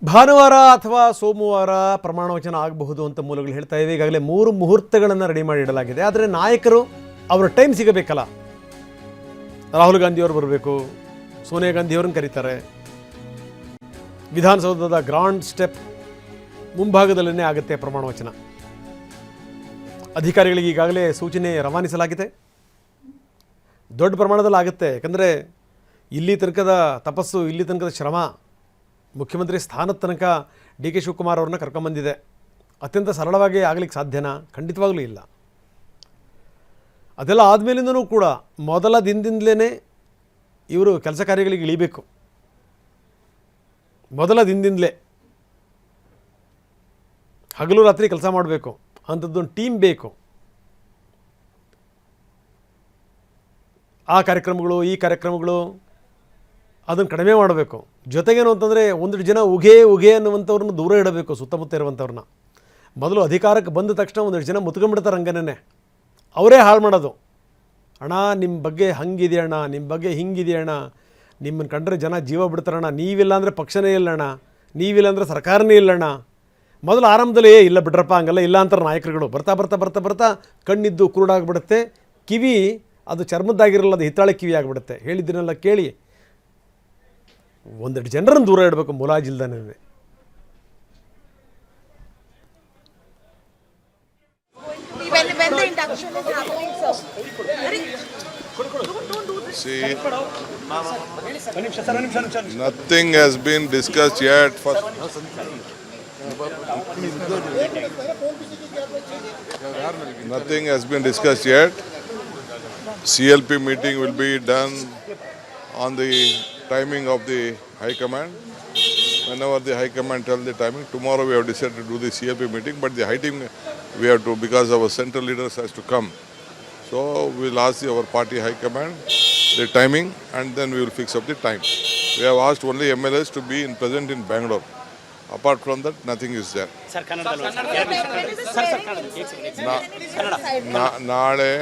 ಭಾನುವಾರ ಅಥವಾ ಸೋಮವಾರ ಪ್ರಮಾಣ ವಚನ ಆಗಬಹುದು ಅಂತ ಮೂಲಗಳು ಹೇಳ್ತಾ ಇವೆ. ಈಗಾಗಲೇ 3 ಮುಹೂರ್ತಗಳನ್ನು ರೆಡಿ ಮಾಡಿ ಇಡಲಾಗಿದೆ. ಆದರೆ ನಾಯಕರು ಅವರ ಟೈಮ್ ಸಿಗಬೇಕಲ್ಲ. ರಾಹುಲ್ ಗಾಂಧಿಯವರು ಬರಬೇಕು, ಸೋನಿಯಾ ಗಾಂಧಿಯವರನ್ನು ಕರೀತಾರೆ. ವಿಧಾನಸೌಧದ ಗ್ರಾಂಡ್ ಸ್ಟೆಪ್ ಮುಂಭಾಗದಲ್ಲೇ ಆಗುತ್ತೆ ಪ್ರಮಾಣ ವಚನ. ಅಧಿಕಾರಿಗಳಿಗೆ ಈಗಾಗಲೇ ಸೂಚನೆ ರವಾನಿಸಲಾಗಿದೆ. ದೊಡ್ಡ ಪ್ರಮಾಣದಲ್ಲಿ ಆಗುತ್ತೆ. ಯಾಕಂದರೆ ಇಲ್ಲಿ ತನಕದ ತಪಸ್ಸು, ಇಲ್ಲಿ ತನಕದ ಶ್ರಮ, ಮುಖ್ಯಮಂತ್ರಿ ಸ್ಥಾನದ ತನಕ ಡಿ ಕೆ ಶಿವಕುಮಾರ್ ಅವ್ರನ್ನ ಕರ್ಕೊಂಬಂದಿದೆ. ಅತ್ಯಂತ ಸರಳವಾಗಿ ಆಗಲಿಕ್ಕೆ ಸಾಧ್ಯನಾ? ಖಂಡಿತವಾಗಲೂ ಇಲ್ಲ. ಅದೆಲ್ಲ ಆದಮೇಲಿಂದನೂ ಕೂಡ ಮೊದಲ ದಿನದಿಂದಲೇ ಇವರು ಕೆಲಸ ಕಾರ್ಯಗಳಿಗೆ ಇಳಿಬೇಕು. ಮೊದಲ ದಿನದಿಂದಲೇ ಹಗಲು ರಾತ್ರಿ ಕೆಲಸ ಮಾಡಬೇಕು. ಅಂಥದ್ದೊಂದು ಟೀಮ್ ಬೇಕು. ಆ ಕಾರ್ಯಕ್ರಮಗಳು, ಈ ಕಾರ್ಯಕ್ರಮಗಳು ಅದನ್ನು ಕಡಿಮೆ ಮಾಡಬೇಕು. ಜೊತೆಗೇನು ಅಂತಂದರೆ ಒಂದೆರಡು ಜನ ಉಗೆ ಅನ್ನುವಂಥವ್ರನ್ನ ದೂರ ಇಡಬೇಕು. ಸುತ್ತಮುತ್ತ ಇರುವಂಥವ್ರನ್ನ ಮೊದಲು ಅಧಿಕಾರಕ್ಕೆ ಬಂದ ತಕ್ಷಣ ಒಂದೆರಡು ಜನ ಮುತ್ಕೊಂಡ್ಬಿಡ್ತಾರೆ. ಹಂಗನೇ ಅವರೇ ಹಾಳು ಮಾಡೋದು. ಅಣ್ಣ ನಿಮ್ಮ ಬಗ್ಗೆ ಹಂಗಿದೆಯಣ್ಣ, ನಿಮ್ಮ ಬಗ್ಗೆ ಹಿಂಗಿದೆಯಣ್ಣ, ನಿಮ್ಮನ್ನು ಕಂಡ್ರೆ ಜನ ಜೀವ ಬಿಡ್ತಾರಣ್ಣ, ನೀವಿಲ್ಲ ಅಂದರೆ ಪಕ್ಷನೇ ಇಲ್ಲಣ್ಣ, ನೀವಿಲ್ಲ ಅಂದರೆ ಸರ್ಕಾರನೇ ಇಲ್ಲಣ್ಣ. ಮೊದಲು ಆರಂಭದಲ್ಲಿ ಇಲ್ಲ ಬಿಡ್ರಪ್ಪ, ಹಂಗಲ್ಲ ಇಲ್ಲ ಅಂತಾರೆ ನಾಯಕರುಗಳು. ಬರ್ತಾ ಬರ್ತಾ ಬರ್ತಾ ಬರ್ತಾ ಕಣ್ಣಿದ್ದು ಕುರುಡಾಗ್ಬಿಡುತ್ತೆ. ಕಿವಿ ಅದು ಚರ್ಮದ್ದಾಗಿರಲ್ಲ, ಅದು ಹಿತ್ತಾಳೆ ಕಿವಿ ಆಗಿಬಿಡುತ್ತೆ. ಹೇಳಿದ್ದನ್ನೆಲ್ಲ ಕೇಳಿ ಒಂದೆರಡು ಜನರನ್ನು ದೂರ ಇಡಬೇಕು ಮುಲಾಜಿಲ್ದಾನೆ. See, nothing has been discussed yet. Nothing has been discussed yet. CLP meeting will be done on the timing of the High Command. Whenever the High Command tells the timing, tomorrow we have decided to do the CLP meeting, but the high team we have to, because our central leaders has to come. So we will ask our party High Command the timing, and then we will fix up the time. We have asked only MLAs to be present in Bangalore. Apart from that, nothing is there. ನಾಳೆ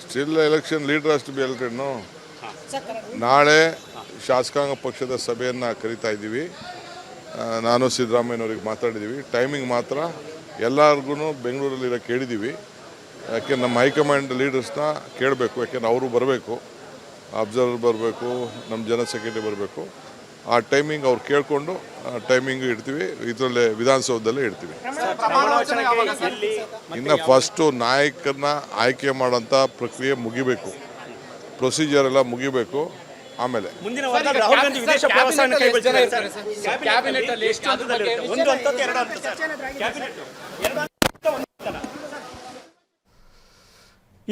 still election leader has to be elected, no? ನಾಳೆ ಶಾಸಕಾಂಗ ಪಕ್ಷದ ಸಭೆಯನ್ನು ಕರಿತಾ ಇದ್ದೀವಿ. ನಾನು ಸಿದ್ದರಾಮಯ್ಯನವ್ರಿಗೆ ಮಾತಾಡಿದ್ದೀವಿ. Timing ಮಾತ್ರ ಎಲ್ಲರಿಗೂ ಬೆಂಗಳೂರಲ್ಲಿರೋ ಕೇಳಿದ್ದೀವಿ. ಯಾಕೆ ನಮ್ಮ ಹೈಕಮಾಂಡ್ ಲೀಡರ್ಸ್ನ ಕೇಳಬೇಕು. ಯಾಕೆಂದ್ರೆ ಅವರು ಬರಬೇಕು, ಅಬ್ಸರ್ವರ್ ಬರಬೇಕು, ನಮ್ಮ ಜನರಲ್ ಸೆಕ್ರೆಟರಿ ಬರಬೇಕು. ಆ ಟೈಮಿಂಗ್ ಅವ್ರು ಕೇಳಿಕೊಂಡು ಟೈಮಿಂಗ್ ಇಡ್ತೀವಿ. ಇದರಲ್ಲೇ ವಿಧಾನಸೌಧದಲ್ಲೇ ಇಡ್ತೀವಿ. ಇನ್ನು ಫಸ್ಟು ನಾಯಕರನ್ನ ಆಯ್ಕೆ ಮಾಡೋಂಥ ಪ್ರಕ್ರಿಯೆ ಮುಗಿಬೇಕು, ಪ್ರೊಸೀಜರ್ ಎಲ್ಲ ಮುಗಿಬೇಕು. ಆಮೇಲೆ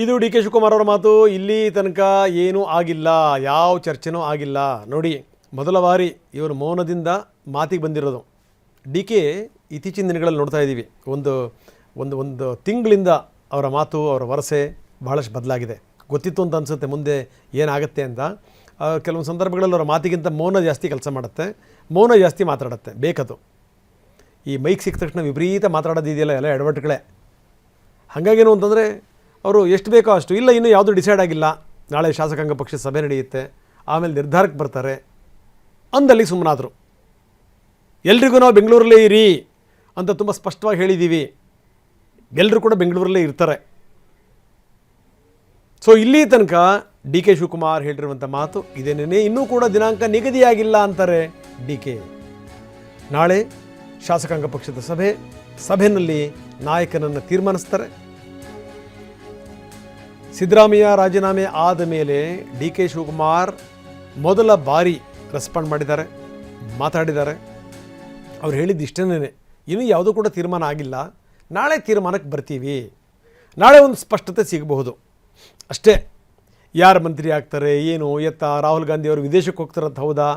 ಇದು ಡಿ ಕೆ ಶಿವಕುಮಾರ್ ಅವರ ಮಾತು. ಇಲ್ಲಿ ತನಕ ಏನೂ ಆಗಿಲ್ಲ, ಯಾವ ಚರ್ಚೆನೂ ಆಗಿಲ್ಲ. ನೋಡಿ, ಮೊದಲ ಬಾರಿ ಇವರು ಮೌನದಿಂದ ಮಾತಿಗೆ ಬಂದಿರೋದು. ಡಿ ಕೆ ಇತ್ತೀಚಿನ ದಿನಗಳಲ್ಲಿ ನೋಡ್ತಾ ಇದ್ದೀವಿ, ಒಂದು ತಿಂಗಳಿಂದ ಅವರ ಮಾತು, ಅವರ ವರಸೆ ಭಾಳಷ್ಟು ಬದಲಾಗಿದೆ. ಗೊತ್ತಿತ್ತು ಅಂತ ಅನಿಸುತ್ತೆ ಮುಂದೆ ಏನಾಗುತ್ತೆ ಅಂತ. ಕೆಲವೊಂದು ಸಂದರ್ಭಗಳಲ್ಲಿ ಅವರ ಮಾತಿಗಿಂತ ಮೌನ ಜಾಸ್ತಿ ಕೆಲಸ ಮಾಡುತ್ತೆ, ಮೌನ ಜಾಸ್ತಿ ಮಾತಾಡುತ್ತೆ. ಬೇಕದು. ಈ ಮೈಕ್ ಸಿಕ್ಕ ತಕ್ಷಣ ವಿಪರೀತ ಮಾತಾಡೋದಿದೆಯಲ್ಲ, ಎಲ್ಲ ಎಡವಟ್ಟುಗಳೇ. ಹಾಗಾಗೇನು ಅಂತಂದರೆ ಅವರು ಎಷ್ಟು ಬೇಕೋ ಅಷ್ಟು, ಇಲ್ಲ ಇನ್ನೂ ಯಾವುದೂ ಡಿಸೈಡ್ ಆಗಿಲ್ಲ, ನಾಳೆ ಶಾಸಕಾಂಗ ಪಕ್ಷದ ಸಭೆ ನಡೆಯುತ್ತೆ, ಆಮೇಲೆ ನಿರ್ಧಾರಕ್ಕೆ ಬರ್ತಾರೆ ಅಂದಲ್ಲಿ ಸುಮ್ಮನಾದರು. ಎಲ್ರಿಗೂ ನಾವು ಬೆಂಗಳೂರಲ್ಲೇ ಇರಿ ಅಂತ ತುಂಬ ಸ್ಪಷ್ಟವಾಗಿ ಹೇಳಿದ್ದೀವಿ. ಎಲ್ಲರೂ ಕೂಡ ಬೆಂಗಳೂರಲ್ಲೇ ಇರ್ತಾರೆ. ಸೊ ಇಲ್ಲಿ ತನಕ ಡಿ ಕೆ ಶಿವಕುಮಾರ್ ಹೇಳಿರುವಂಥ ಮಾತು ಇದೇನೇ. ಇನ್ನೂ ಕೂಡ ದಿನಾಂಕ ನಿಗದಿಯಾಗಿಲ್ಲ ಅಂತಾರೆ ಡಿ ಕೆ. ನಾಳೆ ಶಾಸಕಾಂಗ ಪಕ್ಷದ ಸಭೆಯಲ್ಲಿ ನಾಯಕನನ್ನು ತೀರ್ಮಾನಿಸ್ತಾರೆ. ಸಿದ್ದರಾಮಯ್ಯ ರಾಜೀನಾಮೆ ಆದ ಮೇಲೆ ಡಿ ಕೆ ಶಿವಕುಮಾರ್ ಮೊದಲ ಬಾರಿ ರೆಸ್ಪಾಂಡ್ ಮಾಡಿದ್ದಾರೆ, ಮಾತಾಡಿದ್ದಾರೆ. ಅವ್ರು ಹೇಳಿದ್ದು ಇಷ್ಟೇನೇ, ಇನ್ನೂ ಯಾವುದೂ ಕೂಡ ತೀರ್ಮಾನ ಆಗಿಲ್ಲ, ನಾಳೆ ತೀರ್ಮಾನಕ್ಕೆ ಬರ್ತೀವಿ, ನಾಳೆ ಒಂದು ಸ್ಪಷ್ಟತೆ ಸಿಗಬಹುದು ಅಷ್ಟೇ. ಯಾರು ಮಂತ್ರಿ ಆಗ್ತಾರೆ, ಏನು ಎತ್ತ, ರಾಹುಲ್ ಗಾಂಧಿ ಅವರು ವಿದೇಶಕ್ಕೆ ಹೋಗ್ತಾರಂತ ಹೌದಾ?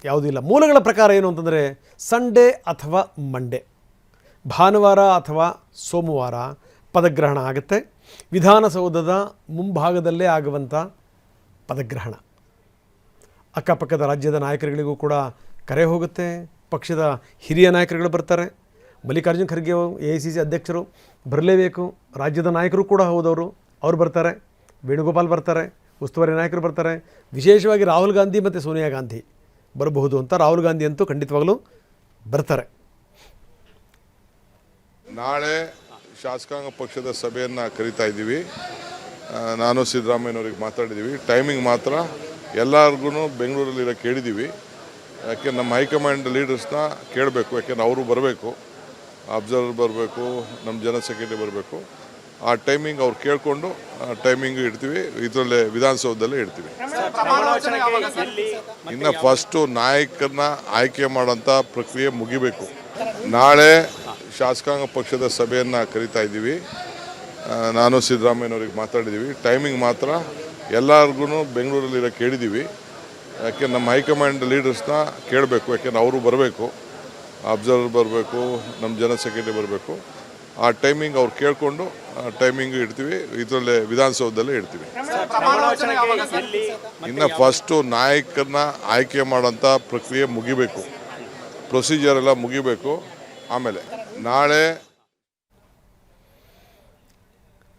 ಯಾವುದೂ ಇಲ್ಲ. ಮೂಲಗಳ ಪ್ರಕಾರ ಏನು ಅಂತಂದರೆ ಸಂಡೇ ಅಥವಾ ಮಂಡೇ, ಭಾನುವಾರ ಅಥವಾ ಸೋಮವಾರ ಪದಗ್ರಹಣ ಆಗುತ್ತೆ. ವಿಧಾನಸೌಧದ ಮುಂಭಾಗದಲ್ಲೇ ಆಗುವಂಥ ಪದಗ್ರಹಣ. ಅಕ್ಕಪಕ್ಕದ ರಾಜ್ಯದ ನಾಯಕರುಗಳಿಗೂ ಕೂಡ ಕರೆ ಹೋಗುತ್ತೆ. ಪಕ್ಷದ ಹಿರಿಯ ನಾಯಕರುಗಳು ಬರ್ತಾರೆ. ಮಲ್ಲಿಕಾರ್ಜುನ್ ಖರ್ಗೆ AICC ಅಧ್ಯಕ್ಷರು ಬರಲೇಬೇಕು. ರಾಜ್ಯದ ನಾಯಕರು ಕೂಡ ಹೋದವರು, ಅವ್ರು ಬರ್ತಾರೆ. ವೇಣುಗೋಪಾಲ್ ಬರ್ತಾರೆ, ಉಸ್ತುವಾರಿ ನಾಯಕರು ಬರ್ತಾರೆ. ವಿಶೇಷವಾಗಿ ರಾಹುಲ್ ಗಾಂಧಿ ಮತ್ತು ಸೋನಿಯಾ ಗಾಂಧಿ ಬರಬಹುದು ಅಂತ ರಾಹುಲ್ ಗಾಂಧಿ ಅಂತೂ ಖಂಡಿತವಾಗಲೂ ಬರ್ತಾರೆ. ನಾಳೆ ಶಾಸಕಾಂಗ ಪಕ್ಷದ ಸಭೆಯನ್ನು ಕರಿತಾ ಇದ್ದೀವಿ. ನಾನು ಸಿದ್ದರಾಮಯ್ಯನವ್ರಿಗೆ ಮಾತಾಡಿದ್ದೀವಿ. ಟೈಮಿಂಗ್ ಮಾತ್ರ ಎಲ್ಲರಿಗೂ ಬೆಂಗಳೂರಲ್ಲಿ ಇರೋಕ್ಕೆ ಹೇಳಿದ್ದೀವಿ. ಯಾಕೆ ನಮ್ಮ ಹೈಕಮಾಂಡ್ ಲೀಡರ್ಸ್ನ ಕೇಳಬೇಕು, ಯಾಕೆಂದ್ರೆ ಅವರು ಬರಬೇಕು, ಅಬ್ಸರ್ವರ್ ಬರಬೇಕು, ನಮ್ಮ ಜನರಲ್ ಸೆಕ್ರೆಟರಿ ಬರಬೇಕು. ಆ ಟೈಮಿಂಗ್ ಅವ್ರು ಕೇಳಿಕೊಂಡು ಟೈಮಿಂಗ್ ಇಡ್ತೀವಿ. ಇದರಲ್ಲೇ ವಿಧಾನಸೌಧದಲ್ಲೇ ಇಡ್ತೀವಿ. ಇನ್ನು ಫಸ್ಟು ನಾಯಕರನ್ನ ಆಯ್ಕೆ ಮಾಡೋಂಥ ಪ್ರಕ್ರಿಯೆ ಮುಗಿಬೇಕು. ನಾಳೆ ಶಾಸಕಾಂಗ ಪಕ್ಷದ ಸಭೆಯನ್ನು ಕರಿತಾ ಇದ್ದೀವಿ. ನಾನು ಸಿದ್ದರಾಮಯ್ಯನವ್ರಿಗೆ ಮಾತಾಡಿದ್ದೀವಿ. ಟೈಮಿಂಗ್ ಮಾತ್ರ ಎಲ್ಲರಿಗೂ ಬೆಂಗಳೂರಲ್ಲಿ ಇರೋಕ್ಕೆ ಹೇಳಿದ್ದೀವಿ. ಯಾಕೆ ನಮ್ಮ ಹೈಕಮಾಂಡ್ ಲೀಡರ್ಸ್ನ ಕೇಳಬೇಕು, ಯಾಕೆಂದ್ರೆ ಅವರು ಬರಬೇಕು, ಅಬ್ಸರ್ವರ್ ಬರಬೇಕು, ನಮ್ಮ ಜನರಲ್ ಸೆಕ್ರೆಟರಿ ಬರಬೇಕು. ಆ ಟೈಮಿಂಗ್ ಅವ್ರು ಕೇಳಿಕೊಂಡು ಟೈಮಿಂಗ್ ಇಡ್ತೀವಿ. ಇದರಲ್ಲೇ ವಿಧಾನಸೌಧದಲ್ಲೇ ಇಡ್ತೀವಿ. ಇನ್ನು ಫಸ್ಟು ನಾಯಕರನ್ನ ಆಯ್ಕೆ ಮಾಡೋಂಥ ಪ್ರಕ್ರಿಯೆ ಮುಗಿಬೇಕು, ಪ್ರೊಸೀಜರ್ ಎಲ್ಲ ಮುಗಿಬೇಕು. ಆಮೇಲೆ ನಾಳೆ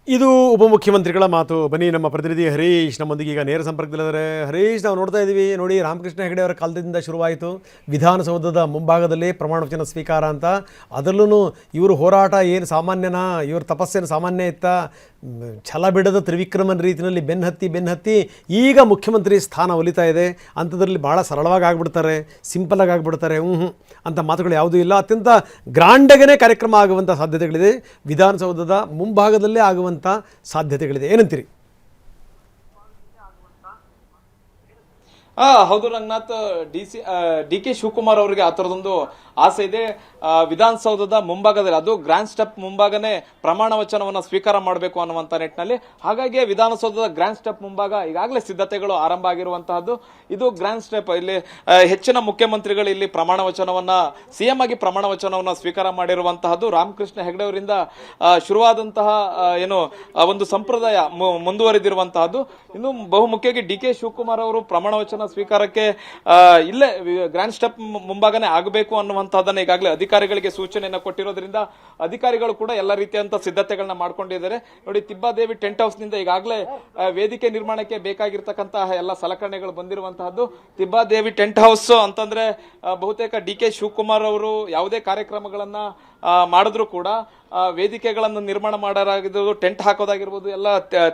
ಇದು ಉಪಮುಖ್ಯಮಂತ್ರಿಗಳ ಮಾತು. ಬನ್ನಿ, ನಮ್ಮ ಪ್ರತಿನಿಧಿ ಹರೀಶ್ ನಮ್ಮೊಂದಿಗೆ ಈಗ ನೇರ ಸಂಪರ್ಕದಲ್ಲಿದ್ದಾರೆ. ಹರೀಶ್, ನಾವು ನೋಡ್ತಾ ಇದ್ದೀವಿ ನೋಡಿ, ರಾಮಕೃಷ್ಣ ಹೆಗಡೆ ಅವರ ಕಾಲದಿಂದ ಶುರುವಾಯಿತು ವಿಧಾನಸೌಧದ ಮುಂಭಾಗದಲ್ಲಿ ಪ್ರಮಾಣ ವಚನ ಸ್ವೀಕಾರ ಅಂತ. ಅದರಲ್ಲೂ ಇವರು ಹೋರಾಟ ಏನು ಸಾಮಾನ್ಯನಾ, ಇವ್ರ ತಪಸ್ಸೇನು ಸಾಮಾನ್ಯ ಇತ್ತ? ಛಲ ಬಿಡದ ತ್ರಿವಿಕ್ರಮನ್ ರೀತಿಯಲ್ಲಿ ಬೆನ್ನಹತ್ತಿ ಈಗ ಮುಖ್ಯಮಂತ್ರಿ ಸ್ಥಾನ ಒಲಿತಾ ಇದೆ. ಅಂಥದ್ರಲ್ಲಿ ಭಾಳ ಸರಳವಾಗಿ ಆಗಿಬಿಡ್ತಾರೆ, ಸಿಂಪಲಾಗಿ ಆಗಿಬಿಡ್ತಾರೆ. ಅಂತ ಮಾತುಗಳು ಯಾವುದೂ ಇಲ್ಲ. ಅತ್ಯಂತ ಗ್ರಾಂಡಾಗೇ ಕಾರ್ಯಕ್ರಮ ಆಗುವಂಥ ಸಾಧ್ಯತೆಗಳಿದೆ. ವಿಧಾನಸೌಧದ ಮುಂಭಾಗದಲ್ಲೇ ಆಗುವಂಥ ಸಾಧ್ಯತೆಗಳಿದೆ. ಏನಂತೀರಿ? ಹೌದು ರಂಗನಾಥ್, ಡಿ ಕೆ ಶಿವಕುಮಾರ್ ಅವರಿಗೆ ಆ ಥರದೊಂದು ಆಸೆ ಇದೆ. ವಿಧಾನಸೌಧದ ಮುಂಭಾಗದಲ್ಲಿ, ಅದು ಗ್ರ್ಯಾಂಡ್ ಸ್ಟೆಪ್ ಮುಂಭಾಗನೇ ಪ್ರಮಾಣ ವಚನವನ್ನು ಸ್ವೀಕಾರ ಮಾಡಬೇಕು ಅನ್ನುವಂಥ ನಿಟ್ಟಿನಲ್ಲಿ. ಹಾಗಾಗಿ ವಿಧಾನಸೌಧದ ಗ್ರ್ಯಾಂಡ್ ಸ್ಟೆಪ್ ಮುಂಭಾಗ ಈಗಾಗಲೇ ಸಿದ್ಧತೆಗಳು ಆರಂಭ ಆಗಿರುವಂತಹದ್ದು. ಇದು ಗ್ರ್ಯಾಂಡ್ ಸ್ಟೆಪ್. ಇಲ್ಲಿ ಹೆಚ್ಚಿನ ಮುಖ್ಯಮಂತ್ರಿಗಳು ಇಲ್ಲಿ ಪ್ರಮಾಣ ವಚನವನ್ನ, ಸಿಎಂ ಆಗಿ ಪ್ರಮಾಣ ವಚನವನ್ನ ಸ್ವೀಕಾರ ಮಾಡಿರುವಂತಹದ್ದು. ರಾಮಕೃಷ್ಣ ಹೆಗಡೆ ಅವರಿಂದ ಶುರುವಾದಂತಹ ಏನು ಒಂದು ಸಂಪ್ರದಾಯ ಮುಂದುವರೆದಿರುವಂತಹದ್ದು. ಇನ್ನು ಬಹುಮುಖ್ಯವಾಗಿ ಡಿ ಕೆ ಶಿವಕುಮಾರ್ ಅವರು ಪ್ರಮಾಣ ವಚನ ಸ್ವೀಕಾರಕ್ಕೆ ಇಲ್ಲೇ ಗ್ರ್ಯಾಂಡ್ ಸ್ಟೆಪ್ ಮುಂಭಾಗನೇ ಆಗಬೇಕು ಅನ್ನುವಂತಹದನ್ನ ಈಗಾಗಲೇ ಅಧಿಕಾರಿಗಳಿಗೆ ಸೂಚನೆಯನ್ನು ಕೊಟ್ಟಿರೋದ್ರಿಂದ ಅಧಿಕಾರಿಗಳು ಕೂಡ ಎಲ್ಲ ರೀತಿಯಂತ ಸಿದ್ಧತೆಗಳನ್ನ ಮಾಡ್ಕೊಂಡಿದ್ದಾರೆ. ನೋಡಿ, ತಿಬ್ಬಾದೇವಿ ಟೆಂಟ್ ಹೌಸ್ ನಿಂದ ಈಗಾಗಲೇ ವೇದಿಕೆ ನಿರ್ಮಾಣಕ್ಕೆ ಬೇಕಾಗಿರ್ತಕ್ಕಂತಹ ಎಲ್ಲ ಸಲಕರಣೆಗಳು ಬಂದಿರುವಂತಹದ್ದು. ತಿಬ್ಬಾದೇವಿ ಟೆಂಟ್ ಹೌಸ್ ಅಂತಂದ್ರೆ ಬಹುತೇಕ ಡಿ ಕೆ ಶಿವಕುಮಾರ್ ಅವರು ಯಾವುದೇ ಕಾರ್ಯಕ್ರಮಗಳನ್ನ ಮಾಡಿದ್ರು ಕೂಡ ವೇದಿಕೆಗಳನ್ನು ನಿರ್ಮಾಣ ಮಾಡಲಾಗಿರ್ಬೋದು, ಟೆಂಟ್ ಹಾಕೋದಾಗಿರ್ಬೋದು, ಎಲ್ಲ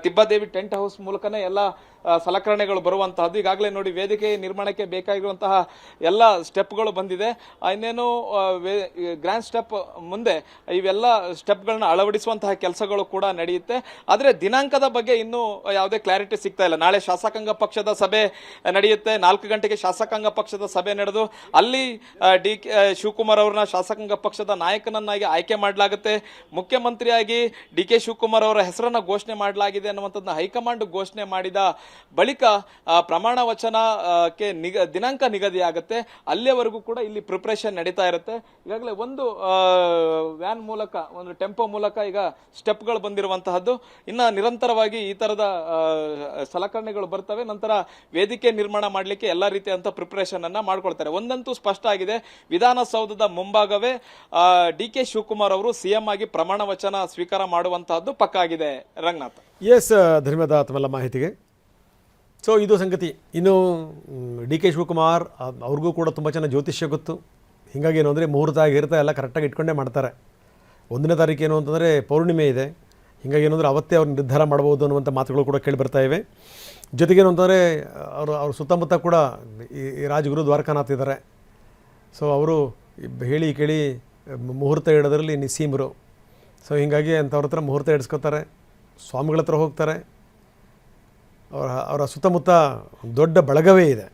ತಿಬ್ಬಾದೇವಿ ಟೆಂಟ್ ಹೌಸ್ ಮೂಲಕನೇ ಎಲ್ಲ ಸಲಕರಣೆಗಳು ಬರುವಂತಹದ್ದು. ಈಗಾಗಲೇ ನೋಡಿ, ವೇದಿಕೆ ನಿರ್ಮಾಣಕ್ಕೆ ಬೇಕಾಗಿರುವಂತಹ ಎಲ್ಲ ಸ್ಟೆಪ್ಗಳು ಬಂದಿದೆ. ಇನ್ನೇನು ಗ್ರ್ಯಾಂಡ್ ಸ್ಟೆಪ್ ಮುಂದೆ ಇವೆಲ್ಲ ಸ್ಟೆಪ್ಗಳನ್ನ ಅಳವಡಿಸುವಂತಹ ಕೆಲಸಗಳು ಕೂಡ ನಡೆಯುತ್ತೆ. ಆದರೆ ದಿನಾಂಕದ ಬಗ್ಗೆ ಇನ್ನೂ ಯಾವುದೇ ಕ್ಲಾರಿಟಿ ಸಿಗ್ತಾ ಇಲ್ಲ. ನಾಳೆ ಶಾಸಕಾಂಗ ಪಕ್ಷದ ಸಭೆ ನಡೆಯುತ್ತೆ. 4 ಗಂಟೆಗೆ ಶಾಸಕಾಂಗ ಪಕ್ಷದ ಸಭೆ ನಡೆದು ಅಲ್ಲಿ ಡಿ ಕೆ ಶಿವಕುಮಾರ್ ಅವ್ರನ್ನ ಶಾಸಕಾಂಗ ಪಕ್ಷದ ನಾಯಕನನ್ನಾಗಿ ಆಯ್ಕೆ ಮಾಡಲಾಗುತ್ತೆ. ಮುಖ್ಯಮಂತ್ರಿಯಾಗಿ ಡಿ ಕೆ ಶಿವಕುಮಾರ್ ಅವರ ಹೆಸರನ್ನ ಘೋಷಣೆ ಮಾಡಲಾಗಿದೆ ಅನ್ನುವಂಥದ್ದನ್ನ ಹೈಕಮಾಂಡ್ ಘೋಷಣೆ ಮಾಡಿದ ಬಳಿಕ ಪ್ರಮಾಣ ವಚನಕ್ಕೆ ದಿನಾಂಕ ನಿಗದಿಯಾಗುತ್ತೆ. ಅಲ್ಲಿಯವರೆಗೂ ಕೂಡ ಇಲ್ಲಿ ಪ್ರಿಪರೇಷನ್ ನಡೀತಾ ಇರುತ್ತೆ. ಈಗಾಗಲೇ ಒಂದು ವ್ಯಾನ್ ಮೂಲಕ, ಒಂದು ಟೆಂಪೋ ಮೂಲಕ ಈಗ ಸ್ಟೆಪ್ಗಳು ಬಂದಿರುವಂತಹದ್ದು. ಇನ್ನ ನಿರಂತರವಾಗಿ ಈ ತರದ ಸಲಕರಣೆಗಳು ಬರ್ತವೆ. ನಂತರ ವೇದಿಕೆ ನಿರ್ಮಾಣ ಮಾಡಲಿಕ್ಕೆ ಎಲ್ಲಾ ರೀತಿಯಂತ ಪ್ರಿಪರೇಷನ್ ಅನ್ನ ಮಾಡ್ಕೊಳ್ತಾರೆ. ಒಂದಂತೂ ಸ್ಪಷ್ಟ ಆಗಿದೆ, ವಿಧಾನಸೌಧದ ಮುಂಭಾಗವೇ ಡಿ ಕೆ ಶಿವಕುಮಾರ್ ಅವರು ಸಿಎಂ ಆಗಿ ಪ್ರಮಾಣ ವಚನ ಸ್ವೀಕಾರ ಮಾಡುವಂತಹದ್ದು ಪಕ್ಕಾ ಆಗಿದೆ. ರಂಗನಾಥ್. ಎಸ್, ಧನ್ಯವಾದ ತಮ್ಮೆಲ್ಲ ಮಾಹಿತಿಗೆ. ಸೊ ಇದು ಸಂಗತಿ. ಇನ್ನು ಡಿ ಕೆ ಶಿವಕುಮಾರ್ ಅವ್ರಿಗೂ ಕೂಡ ತುಂಬ ಚೆನ್ನಾಗಿ ಜ್ಯೋತಿಷ್ಯ ಗೊತ್ತು. ಹೀಗಾಗಿ ಏನು ಅಂದರೆ ಮುಹೂರ್ತ ಆಗಿರ್ತಾ ಎಲ್ಲ ಕರೆಕ್ಟಾಗಿ ಇಟ್ಕೊಂಡೇ ಮಾಡ್ತಾರೆ. 1ನೇ ತಾರೀಕು ಏನು ಅಂತಂದರೆ ಪೌರ್ಣಿಮೆ ಇದೆ. ಹೀಗಾಗಿ ಏನಂದರೆ ಅವತ್ತೇ ಅವ್ರು ನಿರ್ಧಾರ ಮಾಡ್ಬೋದು ಅನ್ನುವಂಥ ಮಾತುಗಳು ಕೂಡ ಕೇಳಿ ಬರ್ತಾ ಇವೆ. ಜೊತೆಗೇನು ಅಂತಂದರೆ ಅವ್ರ ಸುತ್ತಮುತ್ತ ಕೂಡ ಈ ರಾಜಗುರು ದ್ವಾರಕಾನಾಥ್ ಇದ್ದಾರೆ. ಸೊ ಅವರು ಹೇಳಿ ಕೇಳಿ ಮುಹೂರ್ತ ಇಡೋದ್ರಲ್ಲಿ ನಿಸ್ಸೀಮರು. ಸೊ ಹೀಗಾಗಿ ಅಂಥವ್ರ ಹತ್ರ ಮುಹೂರ್ತ ಇಡಿಸ್ಕೋತಾರೆ, ಸ್ವಾಮಿಗಳ ಹತ್ರ ಹೋಗ್ತಾರೆ. ಅವರ ಸುತ್ತಮುತ್ತ ದೊಡ್ಡ ಬಳಗವೇ ಇದೆ.